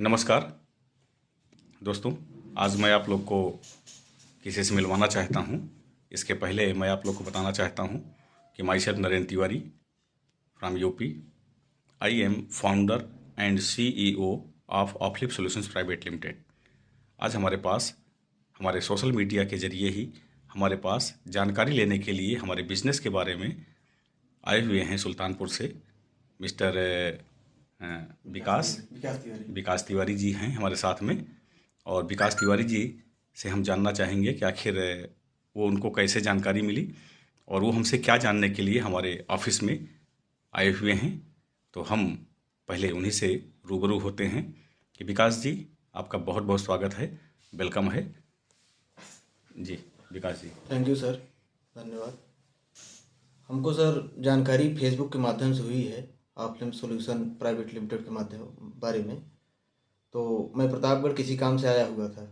नमस्कार दोस्तों, आज मैं आप लोग को किसी से मिलवाना चाहता हूं। इसके पहले मैं आप लोग को बताना चाहता हूं कि myself Narendra Tiwari from UP. I am founder and CEO of Offlip solutions private limited. आज हमारे पास हमारे सोशल मीडिया के जरिए ही हमारे पास जानकारी लेने के लिए हमारे बिजनेस के बारे में आए हुए हैं सुल्तानपुर से मिस्टर विकास तिवारी जी हैं हमारे साथ में। और विकास तिवारी जी से हम जानना चाहेंगे कि आखिर वो उनको कैसे जानकारी मिली और वो हमसे क्या जानने के लिए हमारे ऑफिस में आए हुए हैं। तो हम पहले उन्हीं से रूबरू होते हैं कि विकास जी, आपका बहुत बहुत स्वागत है, वेलकम है जी। विकास जी, थैंक यू सर, धन्यवाद। हमको सर जानकारी फेसबुक के माध्यम से हुई है ऑफलिप सॉल्यूशन प्राइवेट लिमिटेड के माध्यम बारे में। तो मैं प्रतापगढ़ किसी काम से आया हुआ था,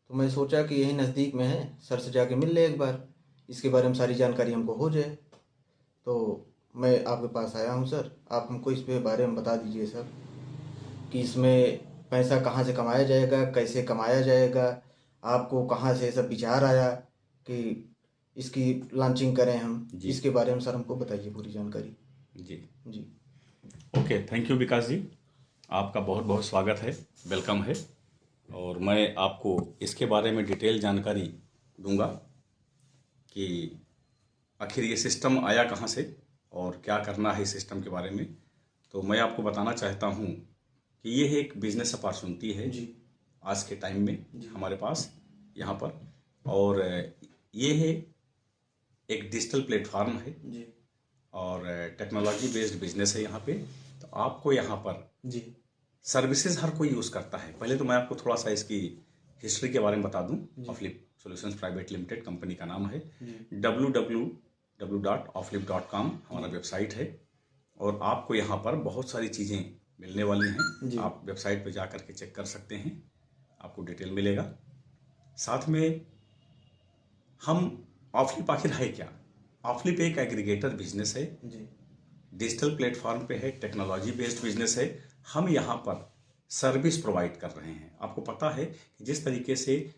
तो मैं सोचा कि यही नज़दीक में है, सर से जाके मिल ले एक बार, इसके बारे में सारी जानकारी हमको हो जाए। तो मैं आपके पास आया हूँ सर। आप हमको इस पे बारे में बता दीजिए सर कि इसमें पैसा कहाँ से कमाया जाएगा, कैसे कमाया जाएगा, आपको कहाँ से सब विचार आया कि इसकी लॉन्चिंग करें हम, इसके बारे में सर हमको बताइए पूरी जानकारी। जी जी ओके, थैंक यू विकास जी, आपका बहुत बहुत स्वागत है, वेलकम है। और मैं आपको इसके बारे में डिटेल जानकारी दूंगा कि आखिर ये सिस्टम आया कहाँ से और क्या करना है इस सिस्टम के बारे में। तो मैं आपको बताना चाहता हूँ कि ये एक बिजनेस अपॉर्चुनिटी है जी आज के टाइम में हमारे पास यहाँ पर। और ये है एक डिजिटल प्लेटफॉर्म है जी और टेक्नोलॉजी बेस्ड बिजनेस है यहाँ पे। तो आपको यहाँ पर जी सर्विसेज हर कोई यूज़ करता है। पहले तो मैं आपको थोड़ा सा इसकी हिस्ट्री के बारे में बता दूं। ऑफलिप सॉल्यूशंस प्राइवेट लिमिटेड कंपनी का नाम है। www.oflip.com हमारा वेबसाइट है और आपको यहाँ पर बहुत सारी चीज़ें मिलने वाली हैं। आप वेबसाइट पे जा करके चेक कर सकते हैं, आपको डिटेल मिलेगा। साथ में हम ऑफलिप आखिर है क्या? ऑफलिप एक एग्रीगेटर बिजनेस है, डिजिटल प्लेटफॉर्म पे है, टेक्नोलॉजी बेस्ड बिजनेस है। हम यहाँ पर सर्विस प्रोवाइड कर रहे हैं। आपको पता है कि जिस तरीके से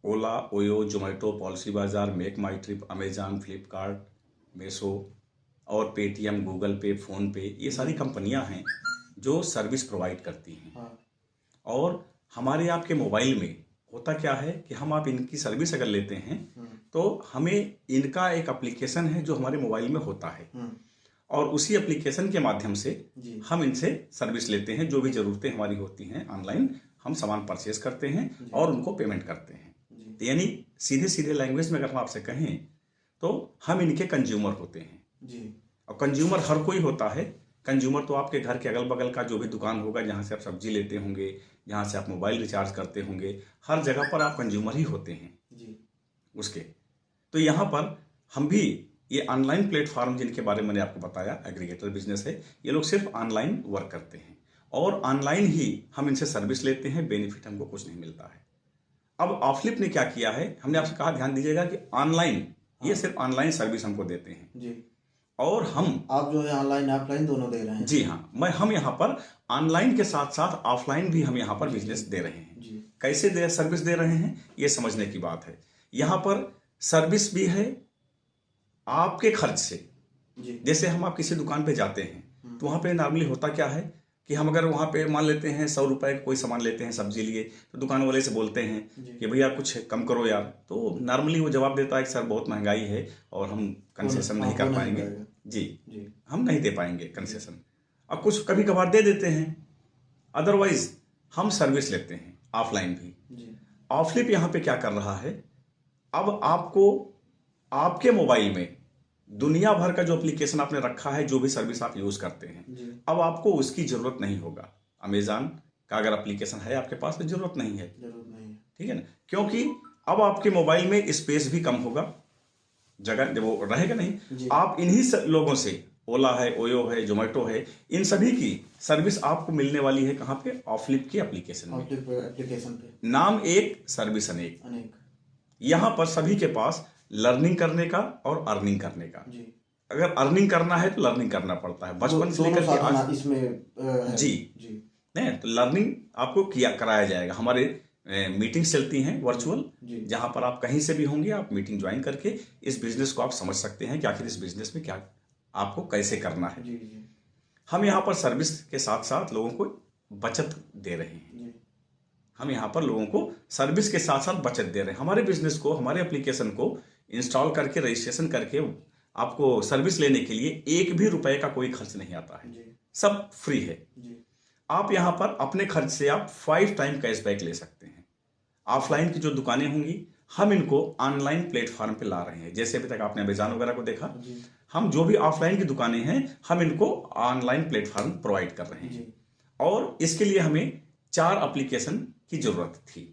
ओला, ओयो, जोमेटो, पॉलिसी बाजार, मेक माई ट्रिप, अमेजॉन, फ्लिपकार्ट, मेसो और पेटीएम, गूगल पे, फ़ोन पे, ये सारी कंपनियां हैं जो सर्विस प्रोवाइड करती हैं। और हमारे आपके मोबाइल में होता क्या है कि हम आप इनकी सर्विस अगर लेते हैं तो हमें इनका एक एप्लीकेशन है जो हमारे मोबाइल में होता है और उसी एप्लीकेशन के माध्यम से हम इनसे सर्विस लेते हैं। जो भी ज़रूरतें हमारी होती हैं ऑनलाइन, हम सामान परचेज करते हैं और उनको पेमेंट करते हैं। तो यानी सीधे सीधे लैंग्वेज में अगर हम आपसे कहें तो हम इनके कंज्यूमर होते हैं। और कंज्यूमर हर कोई होता है। कंज्यूमर तो आपके घर के अगल बगल का जो भी दुकान होगा, जहाँ से आप सब्जी लेते होंगे, जहाँ से आप मोबाइल रिचार्ज करते होंगे, हर जगह पर आप कंज्यूमर ही होते हैं उसके। तो यहाँ पर हम भी ये ऑनलाइन प्लेटफॉर्म जिनके बारे में मैंने आपको बताया, एग्रीगेटर बिजनेस है, ये लोग सिर्फ ऑनलाइन वर्क करते हैं और ऑनलाइन ही हम इनसे सर्विस लेते हैं। बेनिफिट हमको कुछ नहीं मिलता है। अब ऑफलिप ने क्या किया है, हमने आपसे कहा ध्यान दीजिएगा कि ऑनलाइन ये सिर्फ ऑनलाइन सर्विस हमको देते हैं और हम आप जो है ऑनलाइन ऑफलाइन दोनों दे रहे हैं। जी हाँ, हम यहाँ पर ऑनलाइन के साथ साथ ऑफलाइन भी हम यहाँ पर बिजनेस दे रहे हैं। कैसे सर्विस दे रहे हैं ये समझने की बात है। यहाँ पर सर्विस भी है आपके खर्च से। जैसे हम आप किसी दुकान पे जाते हैं तो वहाँ पे नॉर्मली होता क्या है कि हम अगर वहाँ पे मान लेते हैं 100 रुपए कोई सामान लेते हैं सब्जी लिए, तो दुकान वाले से बोलते हैं कि भैया कुछ कम करो यार। तो नॉर्मली वो जवाब देता है कि सर बहुत महंगाई है और हम कंसेशन नहीं कर पाएंगे। जी, हम नहीं दे पाएंगे कंसेशन। अब कुछ कभी कभार दे देते हैं, अदरवाइज हम सर्विस लेते हैं ऑफलाइन भी। ऑफलिप यहाँ पे क्या कर रहा है, अब आपको आपके मोबाइल में दुनिया भर का जो एप्लीकेशन आपने रखा है, जो भी सर्विस आप यूज करते हैं, अब आपको उसकी जरूरत नहीं होगा। अमेजॉन का अगर एप्लीकेशन है आपके पास तो जरूरत नहीं है, ठीक है ना, क्योंकि अब आपके मोबाइल में स्पेस भी कम होगा, जगह वो रहेगा नहीं। आप इन्हीं लोगों से, ओला है, ओयो है, जोमेटो है, इन सभी की सर्विस आपको मिलने वाली है। कहाँ पे? ऑफलिप की एप्लीकेशन में। एप्लीकेशन पे नाम एक, सर्विस अनेक। यहाँ पर सभी के पास लर्निंग करने का और अर्निंग करने का। अगर अर्निंग करना है तो लर्निंग करना पड़ता है, बचपन से लेकर के आज इसमें जी। नहीं तो लर्निंग आपको किया कराया जाएगा। हमारे मीटिंग्स चलती हैं वर्चुअल, जहां पर आप कहीं से भी होंगे, आप मीटिंग ज्वाइन करके इस बिजनेस को आप समझ सकते हैं कि आखिर इस बिजनेस में क्या आपको कैसे करना है। हम यहाँ पर सर्विस के साथ साथ लोगों को बचत दे रहे हैं। हम यहाँ पर लोगों को सर्विस के साथ साथ बचत दे रहे हैं। हमारे बिजनेस को, हमारे एप्लीकेशन को इंस्टॉल करके, रजिस्ट्रेशन करके आपको सर्विस लेने के लिए एक भी रुपए का कोई खर्च नहीं आता है, सब फ्री है। आप यहाँ पर अपने खर्च से आप 5 टाइम कैशबैक ले सकते हैं। ऑफलाइन की जो दुकानें होंगी, हम इनको ऑनलाइन प्लेटफॉर्म पे ला रहे हैं। जैसे अभी तक आपने अमेज़न वगैरह को देखा, हम जो भी ऑफलाइन की दुकानें हैं, हम इनको ऑनलाइन प्लेटफॉर्म प्रोवाइड कर रहे हैं। और इसके लिए हमें 4 एप्लीकेशन की जरूरत थी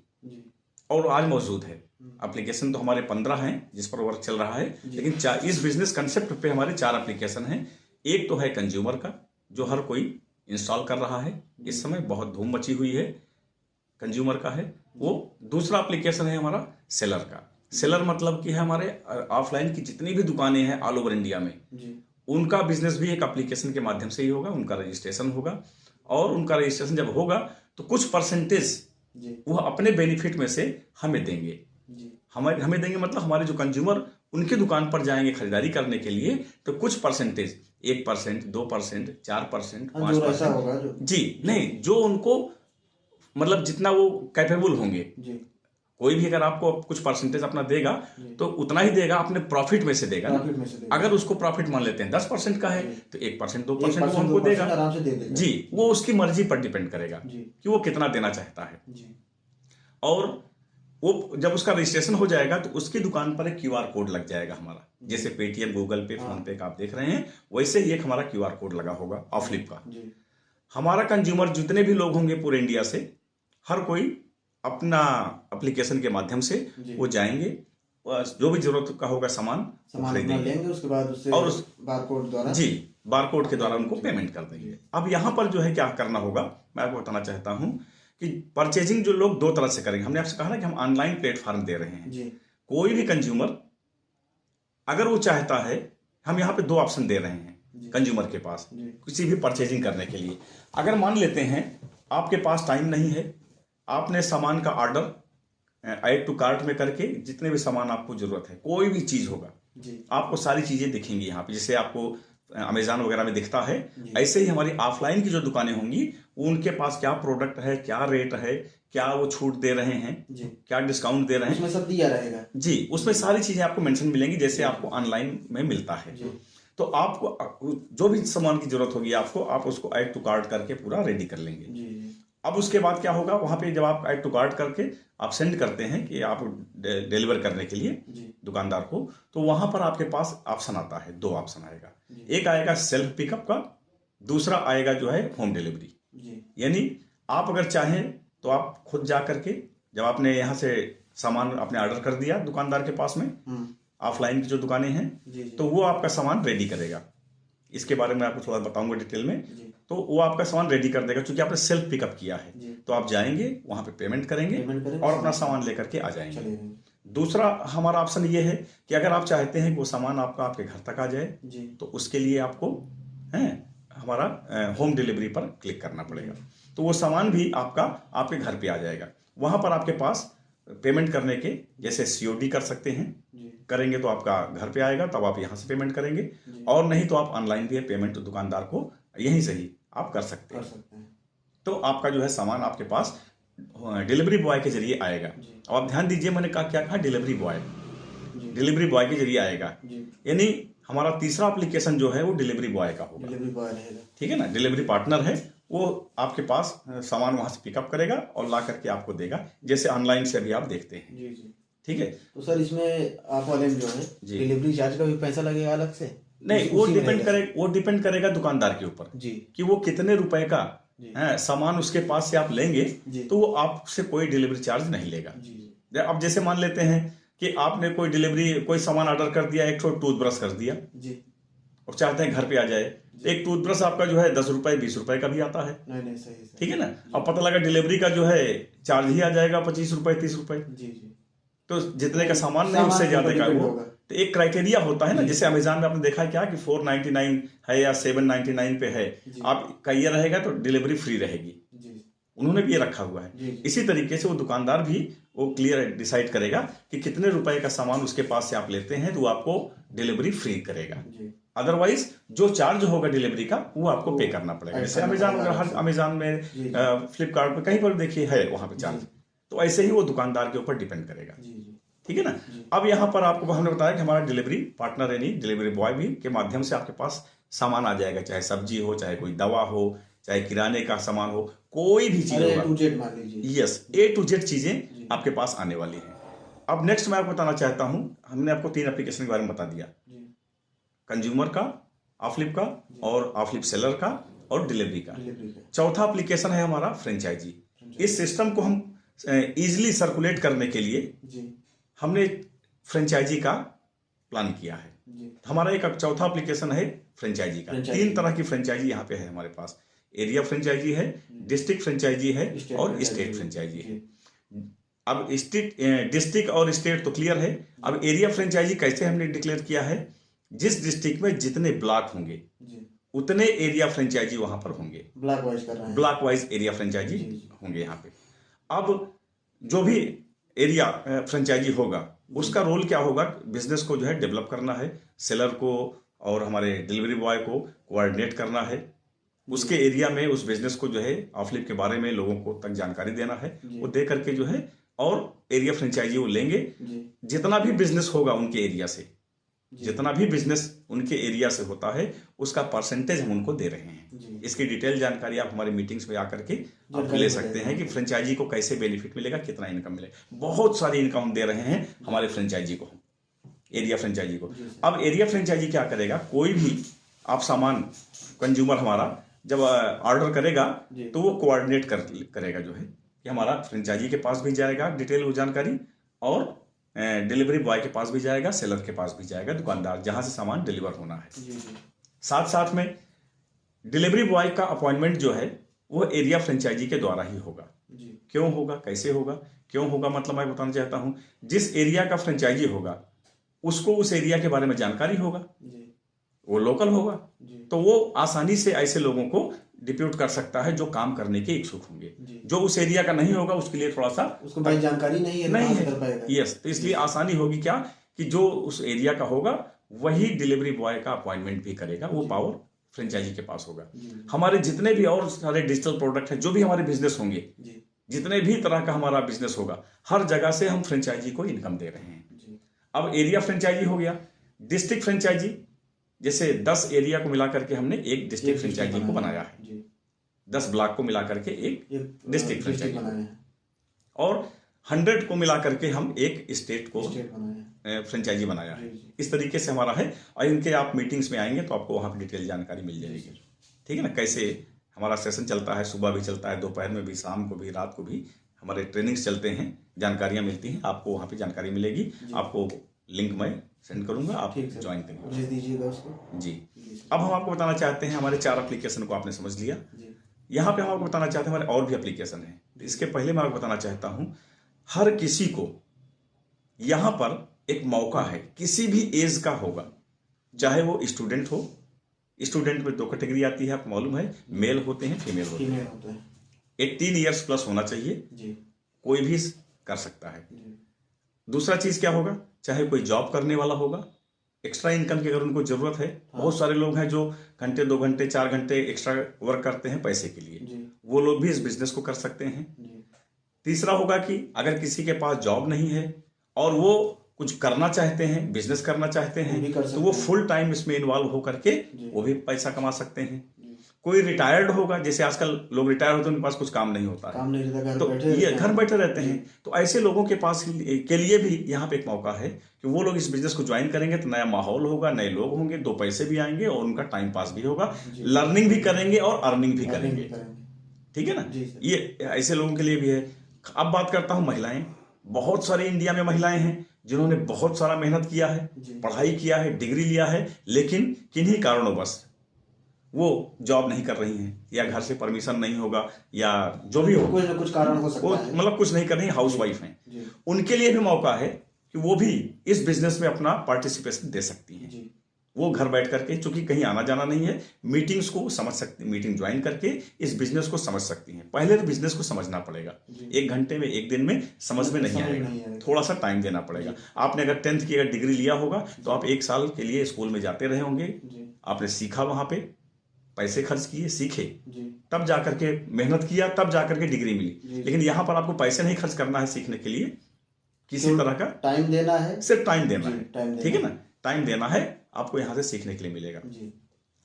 और आज मौजूद है। एप्लीकेशन तो हमारे 15 हैं जिस पर वर्क चल रहा है, लेकिन इस बिजनेस कंसेप्ट पे हमारे 4 एप्लीकेशन हैं। एक तो है कंज्यूमर का, जो हर कोई इंस्टॉल कर रहा है, इस समय बहुत धूम मची हुई है, कंज्यूमर का है वो। दूसरा एप्लीकेशन है हमारा सेलर का। सेलर मतलब कि है हमारे ऑफलाइन की जितनी भी दुकानें हैं ऑल ओवर इंडिया में, उनका बिजनेस भी एक एप्लीकेशन के माध्यम से ही होगा। उनका रजिस्ट्रेशन होगा और उनका रजिस्ट्रेशन जब होगा तो कुछ परसेंटेज वो अपने बेनिफिट में से हमें देंगे। हमें देंगे मतलब हमारे जो कंज्यूमर उनकी दुकान पर जाएंगे खरीदारी करने के लिए, तो कुछ परसेंटेज 1%, 2%, 4%, 5% जी, नहीं जो उनको मतलब जितना वो कैपेबल होंगे। कोई भी अगर आपको कुछ परसेंटेज अपना देगा तो उतना ही देगा, अपने प्रॉफिट में से देगा ना। अगर उसको प्रॉफिट मान लेते हैं 10% का है तो 1%, 2% वो हमको देगा आराम से दे देगा। जी, वो उसकी मर्जी पर डिपेंड करेगा कि वो कितना देना चाहता है। और वो जब उसका रजिस्ट्रेशन हो जाएगा तो उसकी दुकान पर एक QR कोड लग जाएगा हमारा। जैसे पेटीएम, गूगल पे, फोन पे का आप देख रहे हैं, वैसे ही एक हमारा QR कोड लगा होगा ऑफलिप का। हमारा कंज्यूमर जितने भी लोग होंगे पूरे इंडिया से, हर कोई अपना एप्लीकेशन के माध्यम से वो जाएंगे, जो भी जरूरत का होगा सामान खरीदेंगे, उसके बाद उससे और उस बारकोड द्वारा बारकोड के द्वारा उनको पेमेंट कर देंगे। अब यहाँ पर जो है क्या करना होगा, मैं आपको बताना चाहता हूँ कि परचेजिंग जो लोग 2 तरह से करेंगे। हमने आपसे कहा ना कि हम ऑनलाइन प्लेटफॉर्म दे रहे हैं। कोई भी कंज्यूमर अगर वो चाहता है, हम यहाँ पे 2 ऑप्शन दे रहे हैं कंज्यूमर के पास किसी भी परचेजिंग करने के लिए। अगर मान लेते हैं आपके पास टाइम नहीं है, आपने सामान का ऑर्डर ऐड टू कार्ट में करके जितने भी सामान आपको जरूरत है, कोई भी चीज होगा, आपको सारी चीजें दिखेंगी यहाँ पे, जैसे आपको अमेज़न वगैरह में दिखता है, ऐसे ही हमारी ऑफलाइन की जो दुकानें होंगी उनके पास क्या प्रोडक्ट है, क्या रेट है, क्या वो छूट दे रहे हैं, क्या डिस्काउंट दे रहे हैं, उसमें सब दिया रहेगा जी। उसमें सारी चीजें आपको मेंशन मिलेंगी जैसे आपको ऑनलाइन में मिलता है। तो आपको जो भी सामान की जरूरत होगी आपको, आप उसको ऐड टू कार्ट करके पूरा रेडी कर लेंगे। अब उसके बाद क्या होगा, वहां पे जब आप ऐड टू कार्ट करके आप सेंड करते हैं कि आप डिलीवर करने के लिए दुकानदार को, तो वहां पर आपके पास ऑप्शन आता है, 2 ऑप्शन आएगा। एक आएगा सेल्फ पिकअप का, दूसरा आएगा जो है होम डिलीवरी। यानी आप अगर चाहें तो आप खुद जा करके, जब आपने यहाँ से सामान आपने ऑर्डर कर दिया दुकानदार के पास में, ऑफलाइन की जो दुकानें हैं, तो वो आपका सामान रेडी करेगा। इसके बारे में आपको थोड़ा बताऊंगा डिटेल में। तो वो आपका सामान रेडी कर देगा, क्योंकि आपने सेल्फ पिकअप किया है। तो आप जाएंगे वहां पे पेमेंट करेंगे और अपना सामान लेकर के आ जाएंगे। दूसरा हमारा ऑप्शन ये है कि अगर आप चाहते हैं कि वो सामान आपका आपके घर तक आ जाए, तो उसके लिए आपको हमारा होम डिलीवरी पर क्लिक करना पड़ेगा। तो वो सामान भी आपका आपके घर पे आ जाएगा। वहां पर आपके पास पेमेंट करने के जैसे COD कर सकते हैं, करेंगे तो आपका घर पे आएगा, तब आप यहाँ से पेमेंट करेंगे, और नहीं तो आप ऑनलाइन भी पेमेंट दुकानदार को यहीं से ही आप कर सकते हैं। तो आपका जो है सामान आपके पास डिलीवरी बॉय के जरिए आएगा। अब आप ध्यान दीजिए, मैंने क्या कहा, डिलीवरी बॉय के जरिए आएगा। यानी हमारा तीसरा एप्लीकेशन जो है वो डिलीवरी बॉय का होगा, डिलीवरी बॉय रहेगा, ठीक है ना। डिलीवरी पार्टनर है, वो आपके पास सामान वहां से पिकअप करेगा और ला करके आपको देगा, जैसे ऑनलाइन से भी आप देखते हैं। ठीक है। तो सर इसमें आप वाले में जो है डिलीवरी चार्ज का भी पैसा लगेगा अलग से? नहीं, वो डिपेंड करेगा दुकानदार के ऊपर कि वो कितने रुपए का सामान उसके पास से आप लेंगे, तो वो आपसे कोई डिलीवरी चार्ज नहीं लेगा। अब जैसे मान लेते हैं कि आपने कोई सामान ऑर्डर कर दिया, एक टूथब्रश कर दिया और चाहते हैं घर पे आ जाए, एक टूथब्रश आपका जो है 10 रुपए 20 रुपए का भी आता है। नहीं, सही। ठीक है ना। अब पता लगा डिलीवरी का जो है चार्ज ही आ जाएगा 25 रुपए 30 रुपए, तो जितने का सामान नहीं उससे ज्यादा का वो। तो एक क्राइटेरिया होता है ना, जैसे अमेज़न में आपने देखा है क्या कि 499 है या 799 पे है, आप का ये रहेगा तो डिलीवरी फ्री रहेगी। उन्होंने भी ये रखा हुआ है। इसी तरीके से वो दुकानदार भी वो क्लियर डिसाइड करेगा कि कितने रुपए का सामान उसके पास से आप लेते हैं तो वो आपको डिलीवरी फ्री करेगा। अदरवाइज जो चार्ज होगा डिलीवरी का वो आपको पे करना पड़ेगा। जैसे अमेजॉन, अगर हर अमेजॉन में, फ्लिपकार्ट पे, कहीं पर देखिए है वहां पे चार्ज, तो ऐसे ही वो दुकानदार के ऊपर डिपेंड करेगा। ठीक है ना। अब यहाँ पर आपको हमने बताया कि हमारा डिलीवरी पार्टनर यानी डिलीवरी बॉय भी के माध्यम से आपके पास सामान आ जाएगा, चाहे सब्जी हो, चाहे कोई दवा हो, चाहे किराने का सामान हो, कोई भी चीज होगा। यस, A to Z चीजें आपके पास आने वाली हैं। अब नेक्स्ट मैं आपको बताना चाहता हूं, हमने आपको 3 एप्लीकेशन के बारे में बता दिया, कंज्यूमर का, ऑफलिप का और ऑफलिप सेलर का और डिलीवरी का। चौथा एप्लीकेशन है हमारा फ्रेंचाइजी। इस सिस्टम को हम इजिली सर्कुलेट करने के लिए हमने फ्रेंचाइजी का प्लान किया है। हमारा एक चौथा एप्लीकेशन है फ्रेंचाइजी का। 3 तरह की फ्रेंचाइजी यहाँ पे है हमारे पास। एरिया फ्रेंचाइजी है, डिस्ट्रिक्ट फ्रेंचाइजी है और स्टेट फ्रेंचाइजी है। अब डिस्ट्रिक्ट और स्टेट तो क्लियर है। अब एरिया फ्रेंचाइजी कैसे हमने डिक्लेयर किया है, जिस डिस्ट्रिक्ट में जितने ब्लॉक होंगे उतने एरिया फ्रेंचाइजी वहां पर होंगे। ब्लॉक वाइज कर रहे हैं, ब्लॉक वाइज एरिया फ्रेंचाइजी होंगे यहाँ पे। अब जो भी एरिया फ्रेंचाइजी होगा उसका रोल क्या होगा, बिजनेस को जो है डेवलप करना है, सेलर को और हमारे डिलीवरी बॉय को कोऑर्डिनेट करना है, उसके एरिया में उस बिजनेस को जो है ऑफलिप के बारे में लोगों को तक जानकारी देना है। वो दे करके जो है और एरिया फ्रेंचाइजी वो लेंगे। जितना भी बिजनेस होगा उनके एरिया से, जितना भी बिजनेस उनके एरिया से होता है उसका परसेंटेज हम उनको दे रहे हैं। इसकी डिटेल जानकारी आप हमारी मीटिंग्स में आकर के आप ले सकते हैं कि फ्रेंचाइजी को कैसे बेनिफिट मिलेगा, कितना इनकम मिलेगा। बहुत सारी इनकम दे रहे हैं हमारे फ्रेंचाइजी को, एरिया फ्रेंचाइजी को। अब एरिया फ्रेंचाइजी क्या करेगा, कोई भी आप सामान कंज्यूमर हमारा जब ऑर्डर करेगा तो वो कोऑर्डिनेट करेगा जो है कि हमारा फ्रेंचाइजी के पास भी जाएगा डिटेल वो जानकारी, और डिलीवरी बॉय के पास भी जाएगा, सेलर के पास भी जाएगा, दुकानदार जहां से सामान डिलीवर होना है। साथ साथ में डिलीवरी बॉय का अपॉइंटमेंट जो है वो एरिया फ्रेंचाइजी के द्वारा ही होगा। क्यों होगा, कैसे होगा, क्यों होगा, मतलब मैं बताना चाहता हूं, जिस एरिया का फ्रेंचाइजी होगा उसको उस एरिया के बारे में जानकारी होगा, वो लोकल होगा, तो वो आसानी से ऐसे लोगों को डिप्यूट कर सकता है जो काम करने के इच्छुक होंगे। जो उस एरिया का नहीं होगा उसके लिए थोड़ा सा उसको भाई जानकारी नहीं है कर पाएगा। यस, तो इसलिए आसानी होगी क्या कि जो उस एरिया का होगा वही डिलीवरी बॉय का अपॉइंटमेंट भी करेगा, वो पावर फ्रेंचाइजी के पास होगा। हमारे जितने भी और सारे डिजिटल प्रोडक्ट हैं, जो भी हमारे बिजनेस होंगे, जितने भी तरह का हमारा बिजनेस होगा, हर जगह से हम फ्रेंचाइजी को इनकम दे रहे हैं। अब एरिया फ्रेंचाइजी हो गया। डिस्ट्रिक्ट फ्रेंचाइजी, जैसे 10 एरिया को मिलाकर के हमने एक डिस्ट्रिक्ट फ्रेंचाइजी को बनाया है। 10 ब्लॉक को मिलाकर के एक डिस्ट्रिक्ट फ्रेंचाइजी बनाया है, और 100 को मिलाकर के हम एक स्टेट को फ्रेंचाइजी बनाया है। इस तरीके से हमारा है, और इनके आप मीटिंग्स में आएंगे तो आपको वहां पर डिटेल जानकारी मिल जाएगी। ठीक है ना। कैसे हमारा सेशन चलता है, सुबह भी चलता है, दोपहर में भी, शाम को भी, रात को भी हमारे ट्रेनिंग्स चलते हैं, जानकारियां मिलती हैं, आपको वहां पे जानकारी मिलेगी। आपको लिंक मैं सेंड करूंगा, आप ज्वाइन करिएगा उसको। जी। अब हम आपको बताना चाहते हैं, हमारे 4 एप्लीकेशन को आपने समझ लिया। यहाँ पे हम आपको बताना चाहते हैं हमारे और भी एप्लीकेशन हैं। इसके पहले मैं आपको बताना चाहता हूं, हर किसी को यहाँ पर एक मौका है, किसी भी एज का होगा, चाहे वो स्टूडेंट हो। स्टूडेंट में 2 कैटेगरी आती है, आपको मालूम है, मेल होते हैं, फीमेल होते हैं। 18 ईयर्स प्लस होना चाहिए, कोई भी कर सकता है। दूसरा चीज क्या होगा, चाहे कोई जॉब करने वाला होगा, एक्स्ट्रा इनकम की अगर उनको जरूरत है। बहुत सारे लोग हैं जो घंटे, 2 घंटे, 4 घंटे एक्स्ट्रा वर्क करते हैं पैसे के लिए, वो लोग भी इस बिजनेस को कर सकते हैं। तीसरा होगा कि अगर किसी के पास जॉब नहीं है और वो कुछ करना चाहते हैं, बिजनेस करना चाहते हैं, तो वो फुल टाइम इसमें इन्वॉल्व होकर के वो भी पैसा कमा सकते हैं। कोई रिटायर्ड होगा, जैसे आजकल लोग रिटायर होते हैं, उनके पास कुछ काम नहीं होता है, तो ये घर बैठे रहते हैं, तो ऐसे लोगों के पास के लिए भी यहाँ पे एक मौका है कि वो लोग इस बिजनेस को ज्वाइन करेंगे तो नया माहौल होगा, नए लोग होंगे, 2 पैसे भी आएंगे और उनका टाइम पास भी होगा, लर्निंग भी करेंगे और अर्निंग भी करेंगे। ठीक है ना। ये ऐसे लोगों के लिए भी है। अब बात करता हूँ महिलाएं। बहुत सारी इंडिया में महिलाएं हैं जिन्होंने बहुत सारा मेहनत किया है, पढ़ाई किया है, डिग्री लिया है, लेकिन किन्हीं कारणों वो जॉब नहीं कर रही हैं, या घर से परमिशन नहीं होगा, या जो भी हो, कुछ कारण हो सकता है, मतलब कुछ नहीं कर रही, हाउस वाइफ हैं। उनके लिए भी मौका है कि वो भी इस बिजनेस में अपना पार्टिसिपेशन दे सकती हैं। वो घर बैठ करके, चूंकि कहीं आना जाना नहीं है, मीटिंग्स को समझ सकती, मीटिंग ज्वाइन करके इस बिजनेस को समझ सकती हैं। पहले तो बिजनेस को समझना पड़ेगा, 1 घंटे में 1 दिन में समझ में नहीं आएगा, थोड़ा सा टाइम देना पड़ेगा। आपने अगर 10th की अगर डिग्री लिया होगा तो आप 1 साल के लिए स्कूल में जाते रहे होंगे, आपने सीखा, वहां पे पैसे खर्च किए, सीखे, तब जाकर के मेहनत किया, तब जाकर के डिग्री मिली। लेकिन यहाँ पर आपको पैसे नहीं खर्च करना है सीखने के लिए, किसी तरह का टाइम देना है, सिर्फ टाइम देना है, ठीक है ना, टाइम देना है, आपको यहाँ से सीखने के लिए मिलेगा।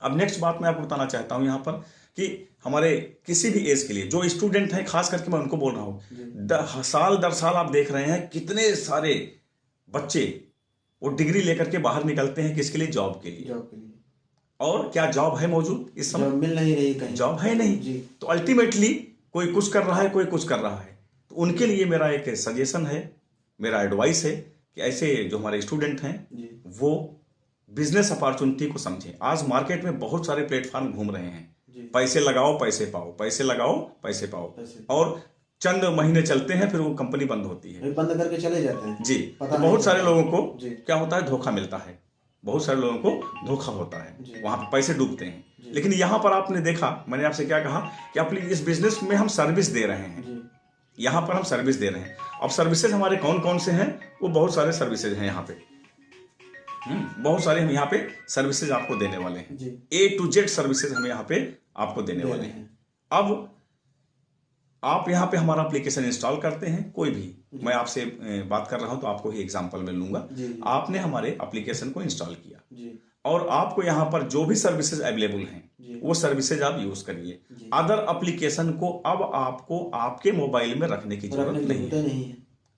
अब नेक्स्ट बात मैं आपको बताना चाहता हूँ यहाँ पर कि हमारे किसी भी एज के लिए जो स्टूडेंट हैं, खास करके मैं उनको बोल रहा हूँ, साल दर साल आप देख रहे हैं कितने सारे बच्चे वो डिग्री लेकर के बाहर निकलते हैं, किसके लिए? जॉब के लिए। और क्या जॉब है मौजूद इस समय? मिल नहीं रही, कहीं जॉब है नहीं। तो अल्टीमेटली कोई कुछ कर रहा है, कोई कुछ कर रहा है। तो उनके लिए मेरा एक सजेशन है, मेरा एडवाइस है कि ऐसे जो हमारे स्टूडेंट हैं वो बिजनेस अपॉर्चुनिटी को समझें। आज मार्केट में बहुत सारे प्लेटफॉर्म घूम रहे हैं, पैसे लगाओ पैसे पाओ, पैसे लगाओ पैसे पाओ, और चंद महीने चलते हैं, फिर वो कंपनी बंद होती है, बंद करके चले जाते हैं जी। तो बहुत सारे लोगों को क्या होता है, धोखा मिलता है, बहुत सारे लोगों को धोखा होता है, वहां पे पैसे डूबते हैं। लेकिन यहाँ पर आपने देखा, मैंने आपसे क्या कहा कि आप इस बिजनेस में हम सर्विस दे रहे हैं, यहाँ पर हम सर्विस दे रहे हैं। अब सर्विसेज हमारे कौन कौन से हैं? वो बहुत सारे सर्विसेज हैं यहाँ पे, बहुत सारे हम यहाँ पे सर्विसेज आपको देने वाले हैं, A to Z सर्विसेज हम यहाँ पे आपको देने वाले हैं। अब आप यहाँ पे हमारा एप्लीकेशन इंस्टॉल करते हैं, कोई भी, मैं आपसे बात कर रहा हूं तो आपको ही एग्जांपल में लूंगा। आपने हमारे एप्लीकेशन को इंस्टॉल किया और आपको यहाँ पर जो भी सर्विसेज अवेलेबल हैं वो सर्विसेज आप यूज करिए। अदर एप्लीकेशन को अब आपको आपके मोबाइल में रखने की जरूरत नहीं है,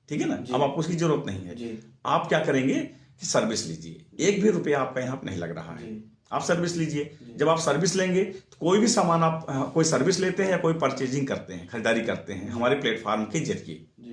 ठीक है ना। अब आपको उसकी जरूरत नहीं है। आप क्या करेंगे कि सर्विस लीजिए, 1 भी रुपया आपका यहाँ नहीं लग रहा है, आप सर्विस लीजिए। जब आप सर्विस लेंगे तो कोई भी सामान आप कोई सर्विस लेते हैं या कोई परचेजिंग करते हैं, खरीदारी करते हैं हमारे प्लेटफॉर्म के जरिए,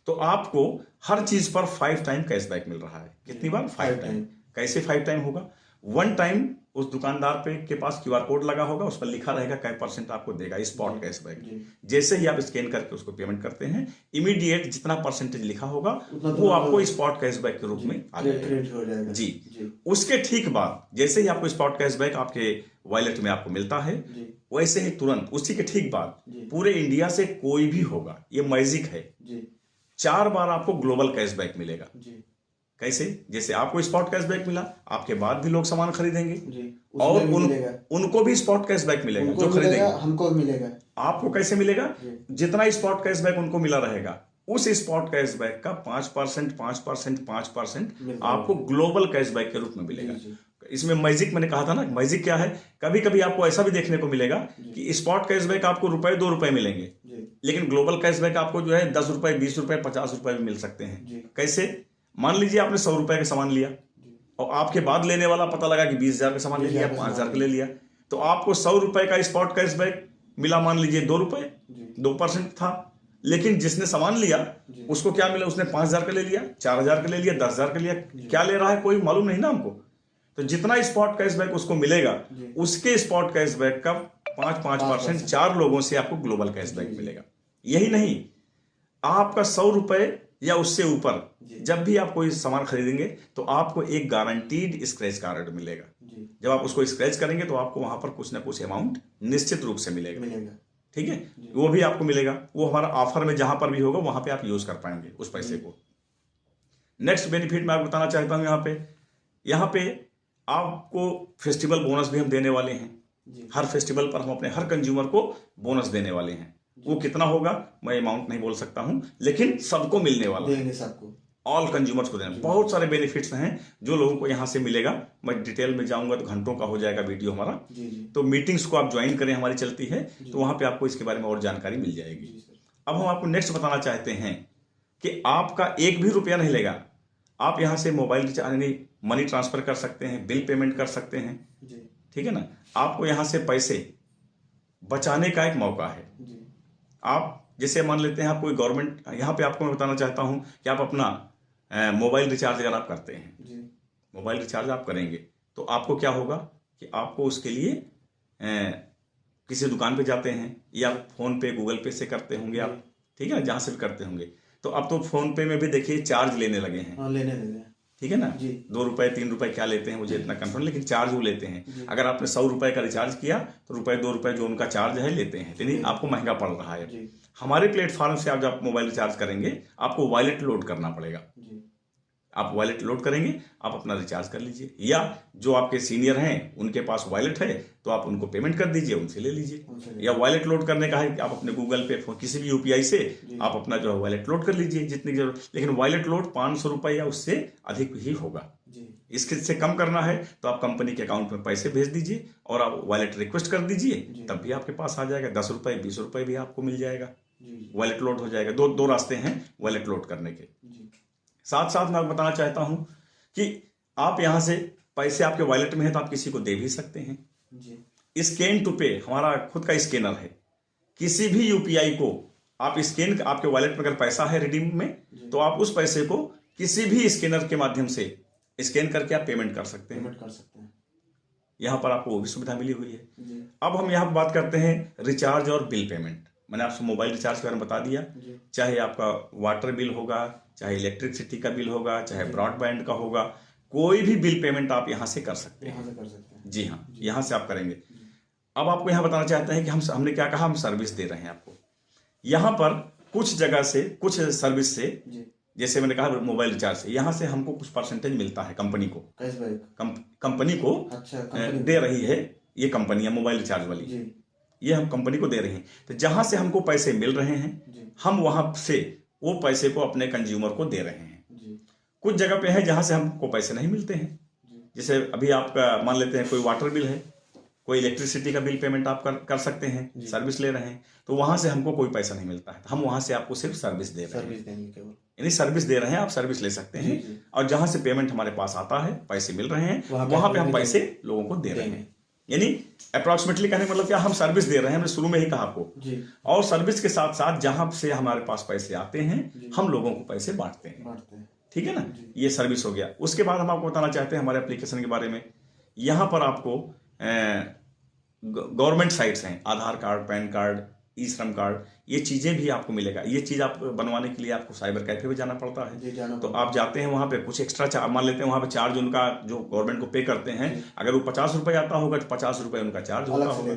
तो आपको हर चीज पर 5 टाइम कैशबैक मिल रहा है। कितनी बार? 5 टाइम। कैसे 5 टाइम होगा? 1 टाइम उस दुकानदार पे के पास QR कोड लगा होगा, उस पर लिखा रहेगा क्या % आपको देगा स्पॉट कैशबैक। जैसे ही आप स्कैन करके उसको पेमेंट करते हैं, इमीडिएट जितना % लिखा होगा वो आपको स्पॉट कैशबैक के रूप में आ जाएगा जी। उसके ठीक बाद जैसे ही आपको स्पॉट कैशबैक आपके वॉलेट में आपको मिलता है, वैसे ही तुरंत उसी के ठीक बाद पूरे इंडिया से कोई भी होगा, ये मैजिक है, 4 बार आपको ग्लोबल कैशबैक मिलेगा। कैसे? जैसे आपको स्पॉट कैशबैक मिला, आपके बाद भी लोग सामान खरीदेंगे और उनको भी स्पॉट कैशबैक मिलेगा, जो खरीदेंगे हमको मिलेगा। आपको कैसे मिलेगा? जितना स्पॉट कैशबैक उनको मिला रहेगा, उस स्पॉट कैशबैक का 5% 5% 5% आपको ग्लोबल कैशबैक के रूप में मिलेगा। इसमें मैजिक मैंने कहा था ना, मैजिक क्या है? कभी कभी आपको ऐसा भी देखने को मिलेगा कि स्पॉट कैशबैक आपको ₹2 मिलेंगे, लेकिन ग्लोबल कैशबैक आपको जो है ₹10 ₹20 ₹50 भी मिल सकते हैं। कैसे? मान लीजिए आपने ₹100 का सामान लिया और आपके बाद लेने वाला पता लगा कि 20,000 का सामान ले लिया, 5,000 का ले लिया, तो आपको ₹100 का स्पॉट कैशबैक मिला, मान लीजिए ₹2, 2% था। लेकिन जिसने सामान लिया उसको क्या मिला? उसने 5,000 का ले लिया, 4,000 का ले लिया, 10,000 का लिया, क्या ले रहा है कोई मालूम नहीं ना हमको। तो जितना स्पॉट कैशबैक उसको मिलेगा, उसके स्पॉट कैशबैक का 5% 4 लोगों से आपको ग्लोबल कैशबैक मिलेगा। यही नहीं, आपका ₹100 या उससे ऊपर जब भी आप कोई सामान खरीदेंगे तो आपको एक गारंटीड स्क्रैच कार्ड मिलेगा। जब आप उसको स्क्रैच करेंगे तो आपको वहां पर कुछ ना कुछ अमाउंट निश्चित रूप से मिलेगा, ठीक है। वो भी आपको मिलेगा, वो हमारा ऑफर में जहां पर भी होगा वहां पे आप यूज कर पाएंगे उस पैसे को। नेक्स्ट बेनिफिट मैं आपको बताना चाहता हूं, यहाँ पे आपको फेस्टिवल बोनस भी हम देने वाले हैं। हर फेस्टिवल पर हम अपने हर कंज्यूमर को बोनस देने वाले हैं। वो कितना होगा मैं अमाउंट नहीं बोल सकता हूं, लेकिन सबको मिलने वाला है, सबको, ऑल कंज्यूमर्स को देना। बहुत सारे बेनिफिट्स हैं जो लोगों को यहां से मिलेगा। मैं डिटेल में जाऊंगा तो घंटों का हो जाएगा वीडियो हमारा। तो मीटिंग्स को आप ज्वाइन करें, हमारी चलती है, तो वहां पे आपको इसके बारे में और जानकारी मिल जाएगी। अब हम आपको नेक्स्ट बताना चाहते हैं कि आपका 1 भी रुपया नहीं लेगा। आप यहाँ से मोबाइल रिचार्ज मनी ट्रांसफर कर सकते हैं, बिल पेमेंट कर सकते हैं, ठीक है ना। आपको यहाँ से पैसे बचाने का एक मौका है। आप जैसे मान लेते हैं आप कोई गवर्नमेंट, यहाँ पे आपको मैं बताना चाहता हूँ कि आप अपना मोबाइल रिचार्ज अगर आप करते हैं, मोबाइल रिचार्ज आप करेंगे तो आपको क्या होगा कि आपको उसके लिए किसी दुकान पे जाते हैं या फोन पे गूगल पे से करते होंगे आप, ठीक है, जहाँ से भी करते होंगे। तो अब तो फोन पे में भी देखिए चार्ज लेने लगे हैं, लेने लगे हैं। ठीक है ना। जी। 2 रुपए 3 रुपए क्या लेते हैं मुझे इतना कंफर्म, लेकिन चार्ज वो लेते हैं। अगर आपने 100 रुपए का रिचार्ज किया तो रुपए 2 रुपए जो उनका चार्ज है लेते हैं, यानी आपको महंगा पड़ रहा है। जी। हमारे प्लेटफॉर्म से आप जब मोबाइल रिचार्ज करेंगे आपको वॉलेट लोड करना पड़ेगा। जी। आप वॉलेट लोड करेंगे, आप अपना रिचार्ज कर लीजिए, या जो आपके सीनियर हैं उनके पास वॉलेट है तो आप उनको पेमेंट कर दीजिए, उनसे ले लीजिए। या वॉलेट लोड करने का है कि आप अपने गूगल पे किसी भी यूपीआई से आप अपना जो है वॉलेट लोड कर लीजिए जितनी जरूरत, लेकिन वॉलेट लोड 500 रुपए या उससे अधिक ही होगा। इसके से कम करना है तो आप कंपनी के अकाउंट में पैसे भेज दीजिए और आप वॉलेट रिक्वेस्ट कर दीजिए, तब भी आपके पास आ जाएगा। 10 रुपए 20 रुपए भी आपको मिल जाएगा, वॉलेट लोड हो जाएगा। दो रास्ते हैं वॉलेट लोड करने के। साथ साथ मैं बताना चाहता हूं कि आप यहां से पैसे आपके वॉलेट में है तो आप किसी को दे भी सकते हैं जी। स्कैन टू पे हमारा खुद का स्कैनर है, किसी भी यूपीआई को आप स्कैन, आपके वॉलेट में अगर पैसा है रिडीम में तो आप उस पैसे को किसी भी स्कैनर के माध्यम से स्कैन करके आप पेमेंट कर सकते हैं। यहाँ पर आपको वो भी सुविधा मिली हुई है। अब हम यहाँ बात करते हैं रिचार्ज और बिल पेमेंट। मैंने आपसे मोबाइल रिचार्ज के बारे में बता दिया, चाहे आपका वाटर बिल होगा, चाहे इलेक्ट्रिसिटी का बिल होगा, चाहे ब्रॉडबैंड का होगा, कोई भी बिल पेमेंट आप यहाँ से कर सकते हैं। जी हाँ, यहाँ से आप करेंगे। अब आपको यहाँ बताना चाहते हैं कि हमने क्या कहा, हम सर्विस दे रहे हैं आपको। यहाँ पर कुछ जगह से, कुछ सर्विस से, जैसे मैंने कहा मोबाइल रिचार्ज से, यहाँ से हमको कुछ परसेंटेज मिलता है कंपनी को, कंपनी को दे रही है ये कंपनियां मोबाइल रिचार्ज वाली, ये हम कंपनी को दे रहे हैं। तो जहां से हमको पैसे मिल रहे हैं हम वहां से वो पैसे को अपने कंज्यूमर को दे रहे हैं। कुछ जगह पे है जहां से हमको पैसे नहीं मिलते हैं, जैसे अभी आपका मान लेते हैं कोई वाटर बिल है, कोई इलेक्ट्रिसिटी का बिल पेमेंट आप कर सकते हैं, सर्विस ले रहे हैं, तो वहां से हमको कोई पैसा नहीं मिलता है, हम वहां से आपको सिर्फ सर्विस दे रहे हैं, यानी सर्विस दे रहे हैं, आप सर्विस ले सकते हैं। और जहां से पेमेंट हमारे पास आता है, पैसे मिल रहे हैं, वहां पे हम पैसे लोगों को दे रहे हैं। यानी अप्रोक्सीमेटली कहने का मतलब क्या, हम सर्विस दे रहे हैं, हमने शुरू में ही कहा आपको। और सर्विस के साथ साथ जहां से हमारे पास पैसे आते हैं हम लोगों को पैसे बांटते हैं, ठीक है ना। ये सर्विस हो गया। उसके बाद हम आपको बताना चाहते हैं हमारे एप्लीकेशन के बारे में। यहाँ पर आपको गवर्नमेंट साइट्स हैं, आधार कार्ड, पैन कार्ड, ई श्रम कार्ड, ये चीजें भी आपको मिलेगा। ये चीज आप बनवाने के लिए आपको साइबर कैफे में जाना पड़ता है, तो आप जाते हैं वहां पे, कुछ एक्स्ट्रा मान लेते हैं वहां पे चार्ज उनका जो गवर्नमेंट को पे करते हैं, अगर वो 50 रुपए आता होगा तो 50 रुपए उनका चार्ज होता होगा।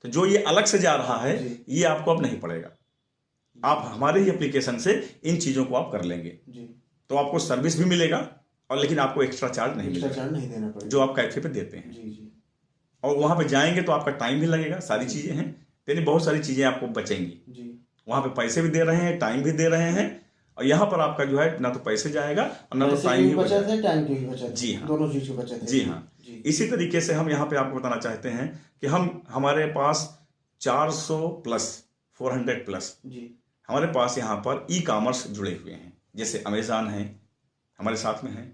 तो जो ये अलग से जा रहा है ये आपको अब नहीं पड़ेगा, आप हमारे ही एप्लीकेशन से इन चीजों को आप कर लेंगे, तो आपको सर्विस भी मिलेगा और लेकिन आपको एक्स्ट्रा चार्ज नहीं मिलेगा जो आप कैफे पे देते हैं। और वहां पे जाएंगे तो आपका टाइम भी लगेगा, सारी चीजें हैं, यानी बहुत सारी चीजें आपको बचेंगी। वहां पे पैसे भी दे रहे हैं, टाइम भी दे रहे हैं, और यहाँ पर आपका जो है ना तो पैसे जाएगा और ना तो टाइम भी बचत है, टाइम की भी बचत। जी हाँ, दोनों चीज की बचत है। जी हाँ, इसी तरीके से हम यहाँ पे आपको बताना चाहते हैं कि हमारे पास 400 प्लस 400 प्लस हमारे पास यहाँ पर ई कॉमर्स जुड़े हुए हैं, जैसे अमेजॉन है हमारे साथ में है,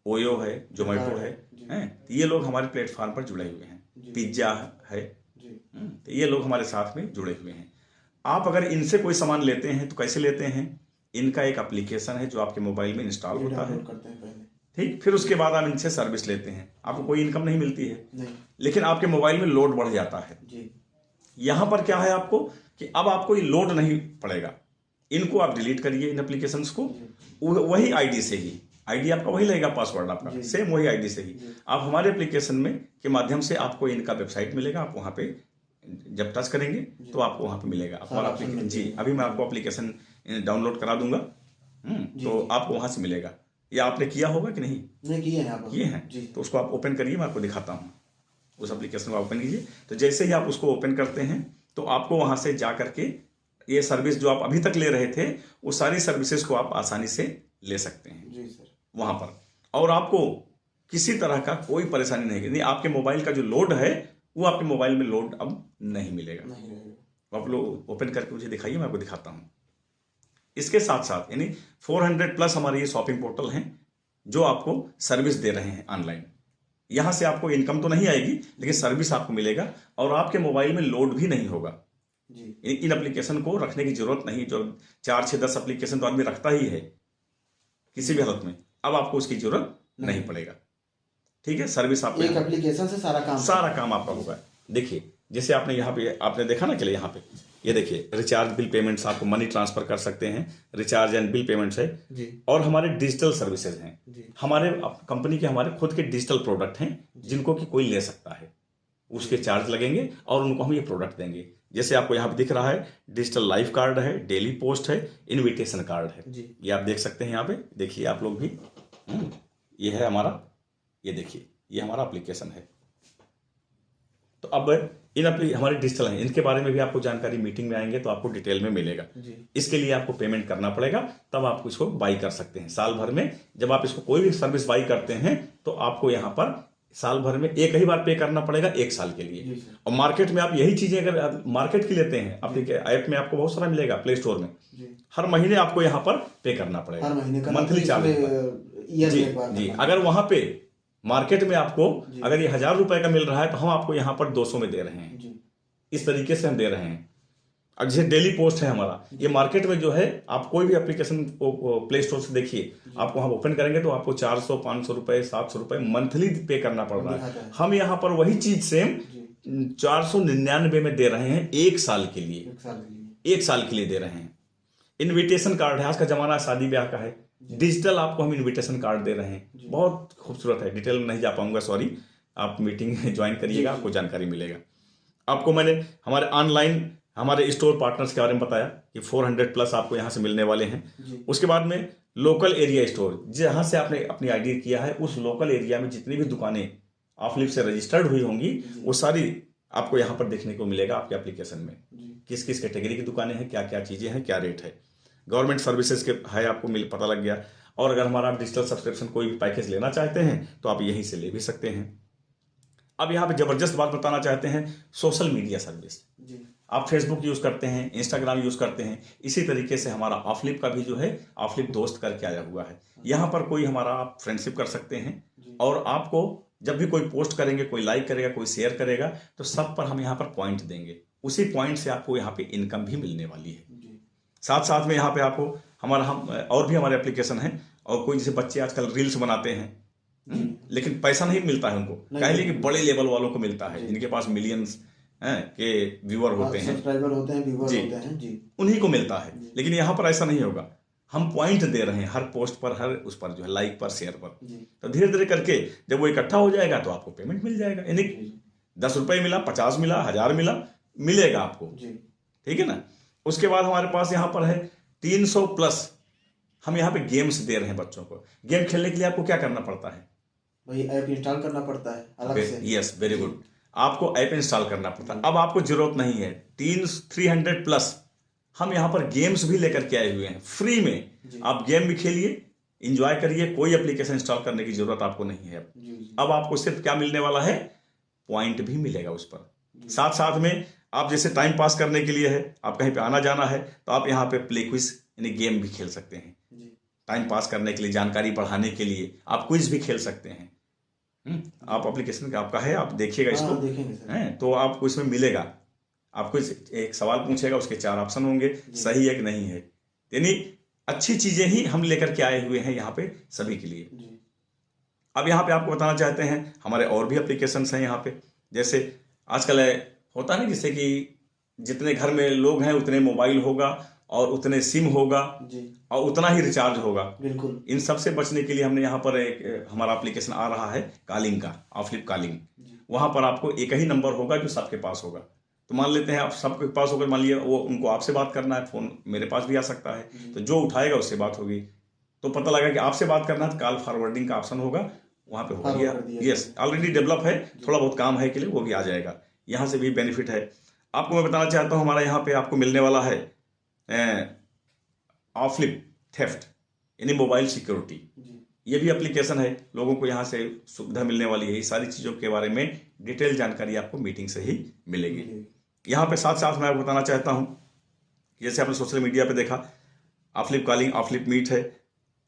ओयो है, जोमेटो है, तो ये लोग हमारे प्लेटफॉर्म पर जुड़े हुए हैं, पिज्जा है, तो ये लोग हमारे साथ में जुड़े हुए हैं। आप अगर इनसे कोई सामान लेते हैं तो कैसे लेते हैं, इनका एक एप्लीकेशन है जो आपके मोबाइल में इंस्टॉल होता है, ठीक। फिर उसके बाद आप इनसे सर्विस लेते हैं, आपको कोई इनकम नहीं मिलती है, लेकिन आपके मोबाइल में लोड बढ़ जाता है। यहाँ पर क्या है आपको कि अब आपको ये लोड नहीं पड़ेगा, इनको आप डिलीट करिए इन एप्लीकेशंस को, वही आईडी से ही, आईडी आपका वही लगेगा, पासवर्ड आपका सेम वही आईडी से ही आप हमारे एप्लीकेशन में के माध्यम से आपको इनका वेबसाइट मिलेगा, आप वहां पे जब टच करेंगे तो आपको वहां पे मिलेगा हमारा एप्लीकेशन। जी, अभी मैं आपको एप्लीकेशन डाउनलोड करा दूंगा, तो आपको वहां से मिलेगा। या आपने किया होगा कि नहीं किए हैं, तो उसको आप ओपन करिए, मैं आपको दिखाता हूँ। उस एप्लीकेशन को ओपन कीजिए, तो जैसे ही आप उसको ओपन करते हैं तो आपको वहां से जा करके ये सर्विस जो आप अभी तक ले रहे थे वो सारी सर्विसेज को आप आसानी से ले सकते हैं जी सर वहां पर, और आपको किसी तरह का कोई परेशानी नहीं। आपके मोबाइल का जो लोड है वो आपके मोबाइल में लोड अब नहीं मिलेगा। आप लोग ओपन करके मुझे दिखाइए, मैं आपको दिखाता हूं। इसके साथ साथ यानी 400 प्लस हमारे ये शॉपिंग पोर्टल हैं जो आपको सर्विस दे रहे हैं ऑनलाइन। यहां से आपको इनकम तो नहीं आएगी लेकिन सर्विस आपको मिलेगा, और आपके मोबाइल में लोड भी नहीं होगा जी। इन एप्लीकेशन को रखने की जरूरत नहीं, जो 4, 6, 10 एप्लीकेशन तो आदमी रखता ही है किसी भी हालत में, अब आपको उसकी जरूरत नहीं पड़ेगा, ठीक है। सर्विस आप एक एप्लीकेशन से सारा काम आपका होगा। देखिए जैसे आपने यहाँ पे आपने देखा ना, चले यहाँ पे ये देखिए रिचार्ज बिल पेमेंट्स, आपको मनी ट्रांसफर कर सकते हैं, रिचार्ज एंड बिल पेमेंट्स है जी। और हमारे डिजिटल सर्विसेज हैं जी। हमारे कंपनी के, हमारे खुद के डिजिटल प्रोडक्ट हैं जिनको कि कोई ले सकता है, उसके चार्ज लगेंगे और उनको हम ये प्रोडक्ट देंगे। जैसे आपको यहाँ पे दिख रहा है डिजिटल लाइफ कार्ड है, डेली पोस्ट है, इनविटेशन कार्ड है जी। ये आप देख सकते हैं यहाँ पे, देखिए आप लोग भी। ये है हमारा, ये देखिए ये हमारा एप्लीकेशन है। तो अब इन हमारे डिजिटल हैं, इनके बारे में भी आपको जानकारी मीटिंग में आएंगे तो आपको डिटेल में मिलेगा जी। इसके लिए आपको पेमेंट करना पड़ेगा, तब आप इसको बाई कर सकते हैं। साल भर में जब आप इसको कोई भी सर्विस बाई करते हैं तो आपको यहाँ पर साल भर में एक ही बार पे करना पड़ेगा 1 साल के लिए। और मार्केट में आप यही चीजें अगर मार्केट की लेते हैं, अपने ऐप में आपको बहुत सारा मिलेगा, प्ले स्टोर में हर महीने आपको यहाँ पर पे करना पड़ेगा, मंथली चार्ज जी। अगर वहां पे मार्केट में आपको अगर ये 1000 रुपए का मिल रहा है तो हम आपको यहाँ पर 200 में दे रहे हैं, इस तरीके से हम दे रहे हैं। अब जैसे डेली पोस्ट है हमारा, ये मार्केट में जो है आप कोई भी एप्लीकेशन प्ले स्टोर से देखिए, आपको हम ओपन करेंगे तो आपको 400, 500 रुपए, 700 रुपए मंथली पे करना पड़ रहा है। हम यहाँ पर वही चीज सेम 499 में दे रहे हैं 1 साल के लिए, 1 साल के लिए दे रहे हैं। इनविटेशन कार्ड है, आज का जमाना शादी ब्याह का है, डिजिटल आपको हम इनविटेशन कार्ड दे रहे हैं, बहुत खूबसूरत है। डिटेल में नहीं जा पाऊंगा, सॉरी, आप मीटिंग ज्वाइन करिएगा, आपको जानकारी मिलेगा। आपको मैंने हमारे ऑनलाइन हमारे स्टोर पार्टनर्स के बारे में बताया कि 400 प्लस आपको यहाँ से मिलने वाले हैं। उसके बाद में लोकल एरिया स्टोर, जहाँ से आपने अपनी आईडी किया है उस लोकल एरिया में जितनी भी दुकानें ऑफलिप से रजिस्टर्ड हुई होंगी वो सारी आपको यहाँ पर देखने को मिलेगा आपके एप्लीकेशन में, किस किस कैटेगरी की दुकानें हैं, क्या क्या चीजें हैं, क्या रेट है। गवर्नमेंट सर्विसेज के है, आपको पता लग गया। और अगर हमारा डिजिटल सब्सक्रिप्शन कोई भी पैकेज लेना चाहते हैं तो आप यहीं से ले भी सकते हैं। अब यहाँ पे जबरदस्त बात बताना चाहते हैं, सोशल मीडिया सर्विस। आप फेसबुक यूज करते हैं, इंस्टाग्राम यूज करते हैं, इसी तरीके से हमारा ऑफलिप का भी जो है ऑफलिप दोस्त करके आया हुआ है। यहाँ पर कोई हमारा आप फ्रेंडशिप कर सकते हैं और आपको जब भी कोई पोस्ट करेंगे, कोई लाइक करेगा, कोई शेयर करेगा तो सब पर हम यहाँ पर पॉइंट देंगे, उसी पॉइंट से आपको यहाँ पे इनकम भी मिलने वाली है। साथ साथ में यहाँ पे आपको हमारा और भी हमारे एप्लीकेशन हैं। और कोई जैसे बच्चे आजकल रील्स बनाते हैं लेकिन पैसा नहीं मिलता है उनको, कह लिए कि बड़े लेवल वालों को मिलता है, जिनके पास मिलियंस के व्यूअर होते हैं, सब्सक्राइबर होते हैं, व्यूअर होते हैं जी, उन्हीं को मिलता है। लेकिन यहाँ पर ऐसा नहीं होगा, हम पॉइंट दे रहे हैं हर पोस्ट पर, हर उस पर जो है लाइक पर, शेयर पर। तो धीरे धीरे करके जब वो इकट्ठा हो जाएगा तो आपको पेमेंट मिल जाएगा, यानी 10 रुपए मिला, 50 मिला, 1000 मिला, मिलेगा आपको, ठीक है ना। उसके बाद हमारे पास यहाँ पर है 300 प्लस, हम यहाँ पे गेम्स दे रहे हैं बच्चों को। गेम खेलने के लिए आपको क्या करना पड़ता है भाई? ऐप इंस्टॉल करना पड़ता है अलग से। यस, वेरी गुड, आपको ऐप इंस्टॉल करना पड़ता है। अब आपको जरूरत नहीं है, 300 प्लस हम यहाँ पर गेम्स भी लेकर के आए हुए हैं फ्री में। आप गेम भी खेलिए, इंजॉय करिए, कोई एप्लीकेशन इंस्टॉल करने की जरूरत आपको नहीं है। अब आपको सिर्फ क्या मिलने वाला है, पॉइंट भी मिलेगा उस पर। साथ साथ में आप जैसे टाइम पास करने के लिए है, आप कहीं पे आना जाना है तो आप यहाँ पे प्ले क्विज यानी गेम भी खेल सकते हैं। टाइम पास करने के लिए, जानकारी बढ़ाने के लिए आप क्विज भी खेल सकते हैं। आप एप्लीकेशन का आपका है, आप देखिएगा इसको, हैं तो आपको इसमें मिलेगा। आपको एक सवाल पूछेगा, उसके 4 ऑप्शन होंगे, सही है कि नहीं है, यानी अच्छी चीजें ही हम लेकर के आए हुए हैं यहाँ पे सभी के लिए। अब यहाँ पे आपको बताना चाहते हैं हमारे और भी एप्लीकेशंस हैं यहाँ पे। जैसे आजकल होता है ना, जैसे कि जितने घर में लोग हैं उतने मोबाइल होगा और उतने सिम होगा और उतना ही रिचार्ज होगा। बिल्कुल, इन सब से बचने के लिए हमने यहाँ पर एक हमारा एप्लीकेशन आ रहा है कॉलिंग का, ऑफलिप कॉलिंग। वहां पर आपको एक ही नंबर होगा जो सबके पास होगा। तो मान लेते हैं आप सबके पास होगा, मान लिया वो उनको आपसे बात करना है, फोन मेरे पास भी आ सकता है, तो जो उठाएगा उससे बात होगी। तो पता लगा कि आपसे बात करना है तो कॉल फॉरवर्डिंग का ऑप्शन होगा, वहां पे हो गया। यस, ऑलरेडी डेवलप है, थोड़ा बहुत काम है के लिए वो भी आ जाएगा, यहाँ से भी बेनिफिट है। आपको मैं बताना चाहता हूँ हमारा यहाँ पे आपको मिलने वाला है ऑफलिप थेफ्ट यानी मोबाइल सिक्योरिटी। ये भी एप्लीकेशन है, लोगों को यहाँ से सुविधा मिलने वाली है। ये सारी चीज़ों के बारे में डिटेल जानकारी आपको मीटिंग से ही मिलेगी। यहाँ पे साथ साथ मैं आपको बताना चाहता हूँ, जैसे आपने सोशल मीडिया पे देखा ऑफलिप कॉलिंग, ऑफलिप मीट है।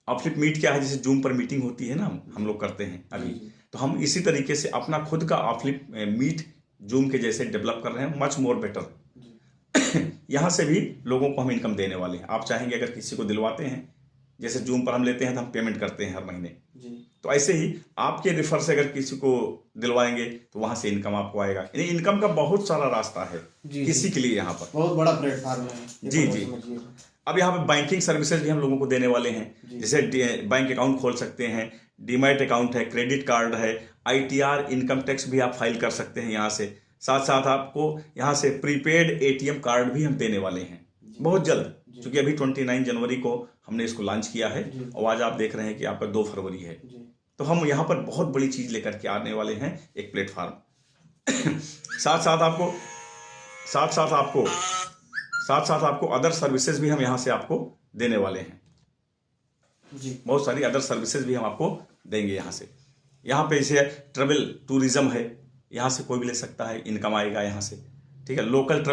ऑफलिप मीट क्या है, जैसे जूम पर मीटिंग होती है ना, हम लोग करते हैं अभी, तो हम इसी तरीके से अपना खुद का ऑफलिप मीट जूम के जैसे डेवलप कर रहे हैं, मच मोर बेटर। यहाँ से भी लोगों को हम इनकम देने वाले हैं। आप चाहेंगे अगर किसी को दिलवाते हैं जैसे जूम पर हम लेते हैं तो हम पेमेंट करते हैं हर महीने, जी तो ऐसे ही आपके रेफर से अगर किसी को दिलवाएंगे तो वहां से इनकम आपको आएगा। यानी इनकम का बहुत सारा रास्ता है जी किसी के लिए यहाँ पर। बहुत बड़ा प्लेटफॉर्म है ये, जी तो जी। समझिए। अब यहाँ पे बैंकिंग सर्विसेज भी हम लोगों को देने वाले हैं, जैसे बैंक अकाउंट खोल सकते हैं, डीमैट अकाउंट है, क्रेडिट कार्ड है, ITR इनकम टैक्स भी आप फाइल कर सकते हैं यहाँ से। साथ साथ आपको यहाँ से प्रीपेड ATM कार्ड भी हम देने वाले हैं बहुत जल्द, क्योंकि अभी 29 जनवरी को हमने इसको लॉन्च किया है और आज आप देख रहे हैं कि आपका 2 फरवरी है। तो हम यहाँ पर बहुत बड़ी चीज लेकर के आने वाले हैं, एक प्लेटफॉर्म। साथ साथ आपको अदर सर्विसेज भी हम यहाँ से आपको देने वाले हैं जी। बहुत सारी अदर सर्विसेज भी हम आपको देंगे यहाँ से। यहाँ पे जैसे ट्रेवल टूरिज्म है, यहाँ से कोई भी ले सकता है, इनकम आएगा यहाँ से, ठीक है। लोकल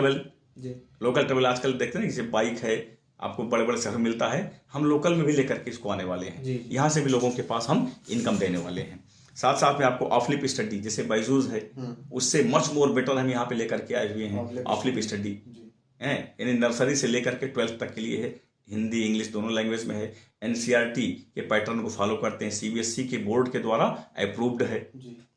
ट्रेवल आजकल देखते हैं, जैसे बाइक है आपको बड़े बड़े शहर में मिलता है, हम लोकल में भी लेकर के इसको आने वाले हैं, यहाँ से भी लोगों के पास हम इनकम देने वाले हैं। साथ साथ में आपको ऑफलिप स्टडी जैसे बाइजूस है, उससे मच मोर बेटर हम यहाँ पे लेकर के आए हुए हैं ऑफलिप स्टडी है। यानी नर्सरी से लेकर के 12th तक के लिए है, हिंदी इंग्लिश दोनों लैंग्वेज में है। NCERT के पैटर्न को फॉलो करते हैं, CBSE के बोर्ड के द्वारा अप्रूव्ड है।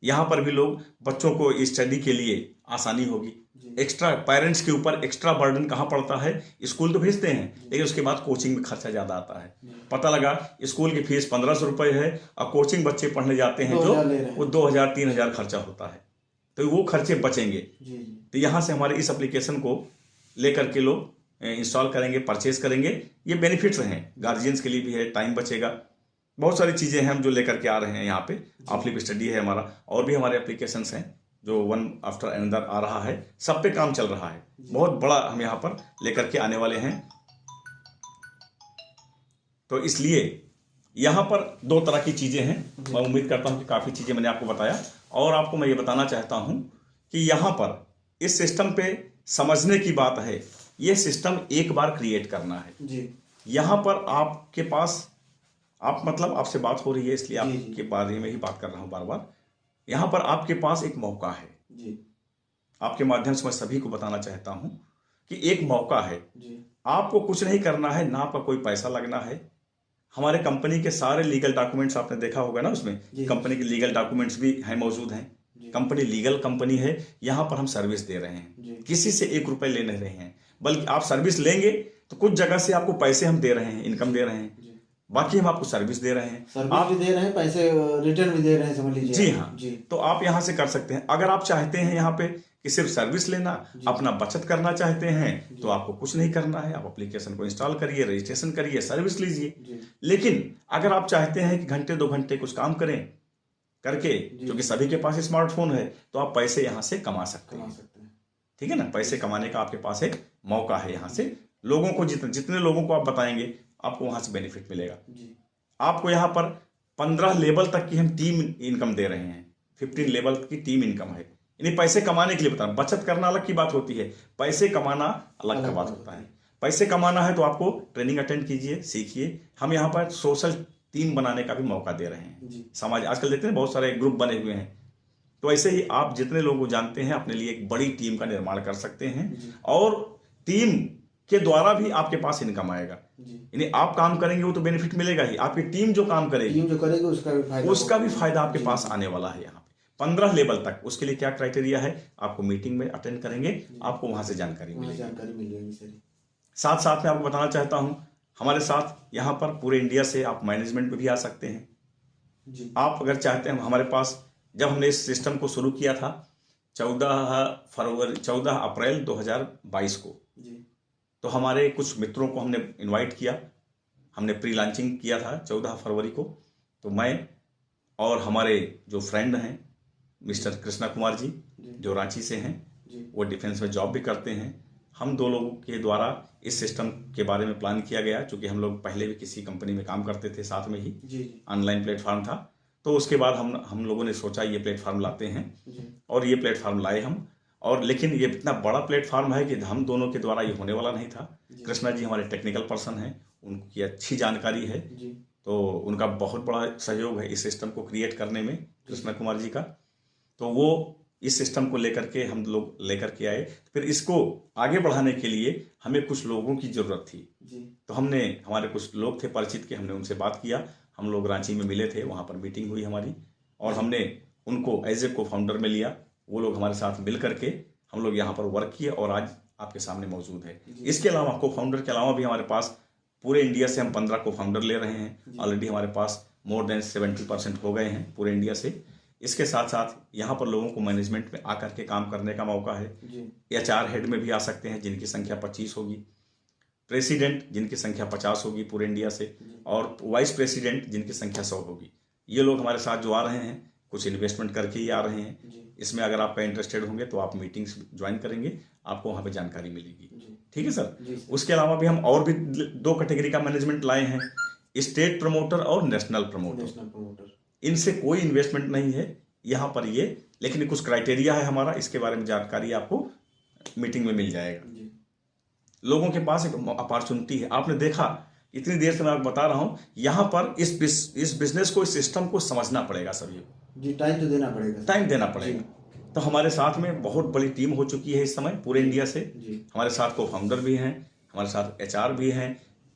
यहाँ पर भी लोग बच्चों को स्टडी के लिए आसानी होगी। एक्स्ट्रा पेरेंट्स के ऊपर एक्स्ट्रा बर्डन कहाँ पड़ता है, स्कूल तो भेजते हैं लेकिन उसके बाद कोचिंग में खर्चा ज़्यादा आता है। पता लगा स्कूल की फीस 1500 रुपये है और कोचिंग बच्चे पढ़ने जाते हैं जो वो 2000-3000 खर्चा होता है, तो वो खर्चे बचेंगे। तो यहाँ से हमारे इस एप्लीकेशन को लेकर के लोग इंस्टॉल करेंगे, परचेज करेंगे, ये बेनिफिट्स हैं, गार्जियंस के लिए भी है, टाइम बचेगा, बहुत सारी चीज़ें हैं हम जो लेकर के आ रहे हैं यहाँ पे। ऑफलिप स्टडी है हमारा, और भी हमारे एप्लीकेशंस हैं जो वन आफ्टर अनदर आ रहा है, सब पे काम चल रहा है, बहुत बड़ा हम यहाँ पर लेकर के आने वाले हैं। तो इसलिए यहाँ पर 2 तरह की चीज़ें हैं। मैं उम्मीद करता हूँ कि काफ़ी चीज़ें मैंने आपको बताया, और आपको मैं ये बताना चाहता हूँ कि यहाँ पर इस सिस्टम पे समझने की बात है, ये सिस्टम एक बार क्रिएट करना है जी। यहाँ पर आपके पास मतलब आपसे बात हो रही है इसलिए आपके बारे में ही बात कर रहा हूँ बार बार। यहाँ पर आपके पास एक मौका है जी। आपके माध्यम से मैं सभी को बताना चाहता हूँ कि एक मौका है जी। आपको कुछ नहीं करना है, ना आपका कोई पैसा लगना है। हमारे कंपनी के सारे लीगल डॉक्यूमेंट्स आपने देखा होगा ना, उसमें कंपनी के लीगल डॉक्यूमेंट्स भी हैं, मौजूद हैं। कंपनी लीगल कंपनी है, यहाँ पर हम सर्विस दे रहे हैं, किसी से 1 रुपए ले नहीं रहे हैं, बल्कि आप सर्विस लेंगे तो कुछ जगह से आपको पैसे हम दे रहे हैं, इनकम दे रहे हैं, बाकी हम आपको सर्विस दे रहे हैं, आप भी दे रहे हैं, पैसे रिटर्न भी दे रहे हैं, समझ लीजिए। जी हाँ जी। तो आप यहाँ से कर सकते हैं। अगर आप चाहते हैं यहाँ पे कि सिर्फ सर्विस लेना, अपना बचत करना चाहते हैं, तो आपको कुछ नहीं करना है, आप एप्लीकेशन को इंस्टॉल करिए, रजिस्ट्रेशन करिए, सर्विस लीजिए। लेकिन अगर आप चाहते हैं कि घंटे 2 घंटे कुछ काम करें करके, क्योंकि सभी के पास स्मार्टफोन है, तो आप पैसे यहाँ से कमा सकते हैं, ठीक है ना। पैसे कमाने का आपके पास एक मौका है। यहाँ से लोगों को जितने लोगों को आप बताएंगे आपको वहां से बेनिफिट मिलेगा। आपको यहाँ पर 15 लेवल तक की हम टीम इनकम दे रहे हैं, 15 लेवल की टीम इनकम है। यानी पैसे कमाने के लिए बता, बचत करना अलग की बात होती है, पैसे कमाना अलग का बात होता है। पैसे कमाना है तो आपको ट्रेनिंग अटेंड कीजिए, सीखिए। हम यहाँ पर सोशल टीम बनाने का भी मौका दे रहे हैं। समाज आजकल देखते हैं बहुत सारे ग्रुप बने हुए हैं, तो ऐसे ही आप जितने लोगों को जानते हैं अपने लिए एक बड़ी टीम का निर्माण कर सकते हैं, और टीम के द्वारा भी आपके पास इनकम आएगा। यानी आप काम करेंगे वो तो बेनिफिट मिलेगा ही, आपकी टीम जो काम करेगी उसका भी फायदा आपके पास आने वाला है। यहाँ पे 15 लेवल तक, उसके लिए क्या क्राइटेरिया है, आपको मीटिंग में अटेंड करेंगे, आपको वहां से जानकारी मिलेगी। साथ साथ में आपको बताना चाहता हूँ, हमारे साथ यहाँ पर पूरे इंडिया से आप मैनेजमेंट में भी आ सकते हैं। आप अगर चाहते हैं, हमारे पास जब हमने इस सिस्टम को शुरू किया था 14 अप्रैल 2022 को, तो हमारे कुछ मित्रों को हमने इनवाइट किया, हमने प्री लॉन्चिंग किया था 14 फरवरी को। तो मैं और हमारे जो फ्रेंड हैं मिस्टर कृष्णा कुमार जी जो रांची से हैं, वो डिफेंस में जॉब भी करते हैं, हम 2 लोगों के द्वारा इस सिस्टम के बारे में प्लान किया गया, क्योंकि हम लोग पहले भी किसी कंपनी में काम करते थे, साथ में ही ऑनलाइन प्लेटफॉर्म था। तो उसके बाद हम लोगों ने सोचा ये प्लेटफॉर्म लाते हैं, और ये प्लेटफॉर्म लाए हम। और लेकिन ये इतना बड़ा प्लेटफॉर्म है कि हम दोनों के द्वारा ये होने वाला नहीं था। कृष्णा जी हमारे टेक्निकल पर्सन हैं, उनकी अच्छी जानकारी है, तो उनका बहुत बड़ा सहयोग है इस सिस्टम को क्रिएट करने में, कृष्णा कुमार जी का। तो वो इस सिस्टम को लेकर के हम लोग लेकर के आए। फिर इसको आगे बढ़ाने के लिए हमें कुछ लोगों की ज़रूरत थी जी। तो हमारे कुछ लोग थे परिचित के, हमने उनसे बात किया। हम लोग रांची में मिले थे, वहाँ पर मीटिंग हुई हमारी और हमने उनको एज ए को फाउंडर में लिया। वो लोग हमारे साथ मिल करके हम लोग यहाँ पर वर्क किए और आज आपके सामने मौजूद है। इसके अलावा को फाउंडर के अलावा भी हमारे पास पूरे इंडिया से हम 15 को फाउंडर ले रहे हैं। ऑलरेडी हमारे पास मोर देन 70% हो गए हैं पूरे इंडिया से। इसके साथ साथ यहाँ पर लोगों को मैनेजमेंट में आकर के काम करने का मौका है। HR हेड में भी आ सकते हैं जिनकी संख्या 25 होगी, प्रेसिडेंट जिनकी संख्या 50 होगी पूरे इंडिया से, और वाइस प्रेसिडेंट जिनकी संख्या 100 होगी। ये लोग हमारे साथ जो आ रहे हैं कुछ इन्वेस्टमेंट करके ही आ रहे हैं। इसमें अगर आपका इंटरेस्टेड होंगे तो आप मीटिंग्स ज्वाइन करेंगे, आपको वहाँ पे जानकारी मिलेगी। ठीक है सर। उसके अलावा भी हम और भी 2 कैटेगरी का मैनेजमेंट लाए हैं, स्टेट प्रमोटर और नेशनल प्रमोटर। इनसे कोई इन्वेस्टमेंट नहीं है यहाँ पर ये, लेकिन कुछ क्राइटेरिया है हमारा, इसके बारे में जानकारी आपको मीटिंग में मिल जाएगा। लोगों के पास एक अपॉर्चुनिटी है। आपने देखा इतनी देर से मैं आपको बता रहा हूँ, यहाँ पर इस बिजनेस को, इस सिस्टम को समझना पड़ेगा सभी जी। टाइम तो देना पड़ेगा, टाइम देना पड़ेगा। तो हमारे साथ में बहुत बड़ी टीम हो चुकी है इस समय पूरे इंडिया से। हमारे साथ को फाउंडर भी हैं, हमारे साथ HR भी हैं,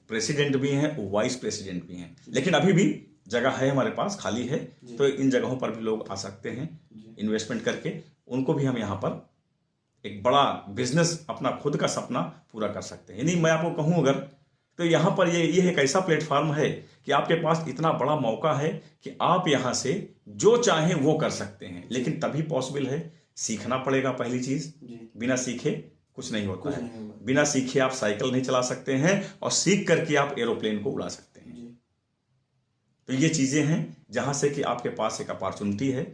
प्रेसिडेंट भी हैं, वाइस प्रेसिडेंट भी हैं। लेकिन अभी भी जगह है हमारे पास, खाली है, तो इन जगहों पर भी लोग आ सकते हैं इन्वेस्टमेंट करके। उनको भी हम यहाँ पर एक बड़ा बिजनेस, अपना खुद का सपना पूरा कर सकते हैं। यानी मैं आपको कहूँ अगर, तो यहाँ पर ये एक ऐसा प्लेटफॉर्म है कि आपके पास इतना बड़ा मौका है कि आप यहाँ से जो चाहें वो कर सकते हैं। लेकिन तभी पॉसिबल है, सीखना पड़ेगा पहली चीज। बिना सीखे कुछ नहीं होता है। बिना सीखे आप साइकिल नहीं चला सकते हैं और सीख करके आप एरोप्लेन को उड़ा सकते हैं। तो ये चीजें हैं जहां से कि आपके पास एक अपॉर्चुनिटी है।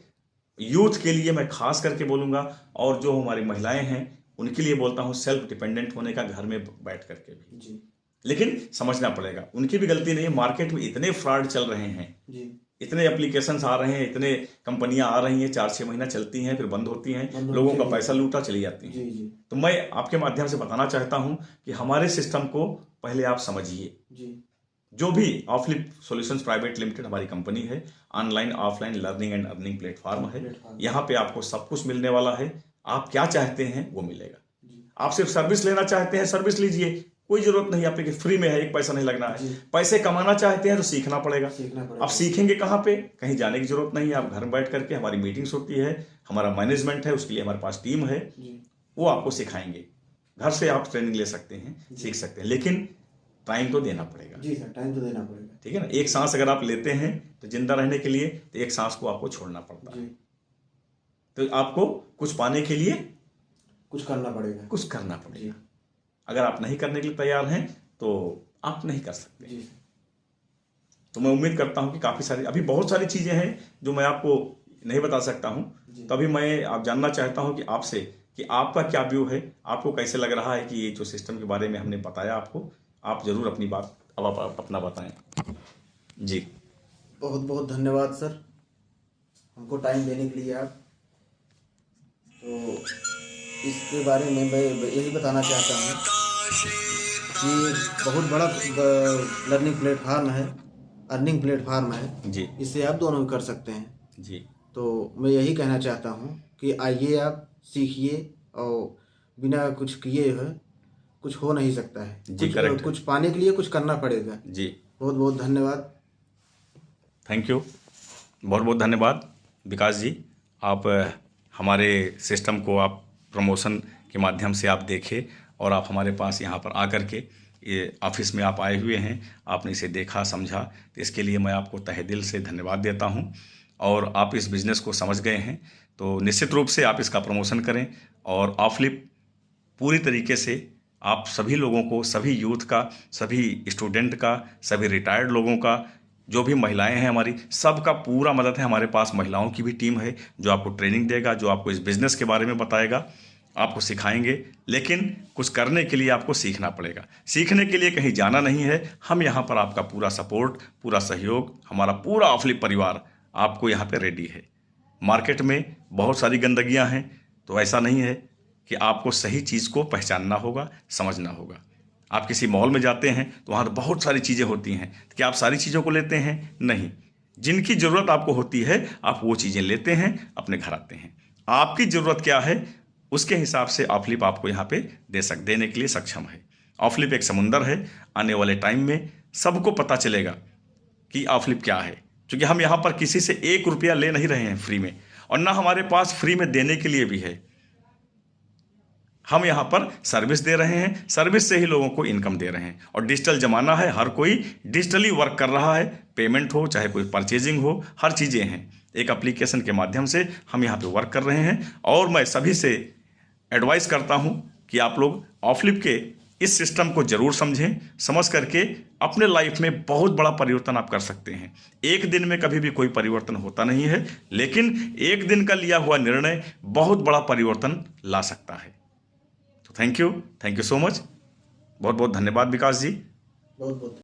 यूथ के लिए मैं खास करके बोलूंगा, और जो हमारी महिलाएं हैं उनके लिए बोलता हूं, सेल्फ डिपेंडेंट होने का घर में बैठ करके भी। लेकिन समझना पड़ेगा, उनकी भी गलती नहीं है। मार्केट में इतने फ्रॉड चल रहे हैं, इतने एप्लीकेशंस आ रहे हैं, इतने कंपनियां आ रही हैं, 4-6 महीना चलती हैं, फिर बंद होती हैं, लोगों का पैसा लूटा चली जाती हैं। तो मैं आपके माध्यम से बताना चाहता हूं कि हमारे सिस्टम को पहले आप समझिए। जो भी ऑफलिप सॉल्यूशंस प्राइवेट लिमिटेड हमारी कंपनी है, online offline learning and earning platform है। यहाँ पे आपको सब कुछ मिलने वाला है। आप क्या चाहते हैं वो मिलेगा। आप सिर्फ सर्विस लेना चाहते हैं, सर्विस लीजिए, कोई जरूरत नहीं आपके, फ्री में है, एक पैसा नहीं लगना है। पैसे कमाना चाहते हैं तो सीखना पड़ेगा। आप सीखेंगे कहाँ पे? कहीं जाने की जरूरत नहीं है। आप घर में बैठ करके, हमारी मीटिंग्स होती है, हमारा मैनेजमेंट है, उसके लिए हमारे पास टीम है, वो आपको सिखाएंगे। घर से आप ट्रेनिंग ले सकते हैं, सीख सकते हैं, लेकिन टाइम तो देना पड़ेगा। जी सर, टाइम तो देना पड़ेगा। ठीक है ना। एक सांस अगर आप लेते हैं तो जिंदा रहने के लिए, तो एक सांस को आपको छोड़ना पड़ता है। तो आपको कुछ पाने के लिए कुछ करना पड़ेगा। अगर आप नहीं करने के लिए तैयार हैं तो आप नहीं कर सकते। तो मैं उम्मीद करता हूं कि काफी सारी, अभी बहुत सारी चीजें हैं जो मैं आपको नहीं बता सकता हूं। तो अभी मैं आप जानना चाहता हूं कि आपसे कि आपका क्या व्यू है, आपको कैसे लग रहा है कि ये जो सिस्टम के बारे में हमने बताया आपको, आप जरूर अपनी बात अब आप अपना बताएं। जी बहुत बहुत धन्यवाद सर, हमको टाइम देने के लिए आप। तो इसके बारे में मैं यही बताना चाहता हूँ कि बहुत बड़ा लर्निंग प्लेटफार्म है, अर्निंग प्लेटफार्म है जी। इससे आप दोनों कर सकते हैं जी। तो मैं यही कहना चाहता हूँ कि आइए, आप सीखिए, और बिना कुछ किए है कुछ हो नहीं सकता है। जी, कुछ पाने के लिए कुछ करना पड़ेगा। जी। बहुत बहुत धन्यवाद। थैंक यू, बहुत बहुत धन्यवाद विकास जी। आप हमारे सिस्टम को आप प्रमोशन के माध्यम से आप देखे और आप हमारे पास यहाँ पर आकर के ये ऑफिस में आप आए हुए हैं, आपने इसे देखा समझा, तो इसके लिए मैं आपको तहे दिल से धन्यवाद देता हूँ। और आप इस बिज़नेस को समझ गए हैं तो निश्चित रूप से आप इसका प्रमोशन करें। और ऑफलिप पूरी तरीके से आप सभी लोगों को, सभी यूथ का, सभी स्टूडेंट का, सभी रिटायर्ड लोगों का, जो भी महिलाएं हैं हमारी, सबका पूरा मदद है। हमारे पास महिलाओं की भी टीम है जो आपको ट्रेनिंग देगा, जो आपको इस बिज़नेस के बारे में बताएगा, आपको सिखाएंगे। लेकिन कुछ करने के लिए आपको सीखना पड़ेगा। सीखने के लिए कहीं जाना नहीं है। हम यहाँ पर आपका पूरा सपोर्ट, पूरा सहयोग, हमारा पूरा ऑफलिप परिवार आपको यहाँ पे रेडी है। मार्केट में बहुत सारी गंदगियाँ हैं, तो ऐसा नहीं है कि आपको सही चीज़ को पहचानना होगा, समझना होगा। आप किसी मॉल में जाते हैं तो वहाँ तो बहुत सारी चीज़ें होती हैं, तो क्या आप सारी चीज़ों को लेते हैं? नहीं। जिनकी ज़रूरत आपको होती है आप वो चीज़ें लेते हैं, अपने घर आते हैं। आपकी ज़रूरत क्या है उसके हिसाब से ऑफलिप आपको यहाँ पे देने के लिए सक्षम है। ऑफलिप एक समुंदर है, आने वाले टाइम में सबको पता चलेगा कि ऑफलिप क्या है, क्योंकि हम यहाँ पर किसी से 1 रुपया ले नहीं रहे हैं फ्री में, और ना हमारे पास फ्री में देने के लिए भी है। हम यहाँ पर सर्विस दे रहे हैं, सर्विस से ही लोगों को इनकम दे रहे हैं। और डिजिटल ज़माना है, हर कोई डिजिटली वर्क कर रहा है, पेमेंट हो चाहे कोई परचेजिंग हो, हर चीज़ें हैं। एक एप्लीकेशन के माध्यम से हम यहाँ पे वर्क कर रहे हैं। और मैं सभी से एडवाइस करता हूँ कि आप लोग ऑफलिप के इस सिस्टम को ज़रूर समझें, समझ करके अपने लाइफ में बहुत बड़ा परिवर्तन आप कर सकते हैं। एक दिन में कभी भी कोई परिवर्तन होता नहीं है, लेकिन एक दिन का लिया हुआ निर्णय बहुत बड़ा परिवर्तन ला सकता है। तो थैंक यू सो मच, बहुत बहुत धन्यवाद विकास जी। बहुत बहुत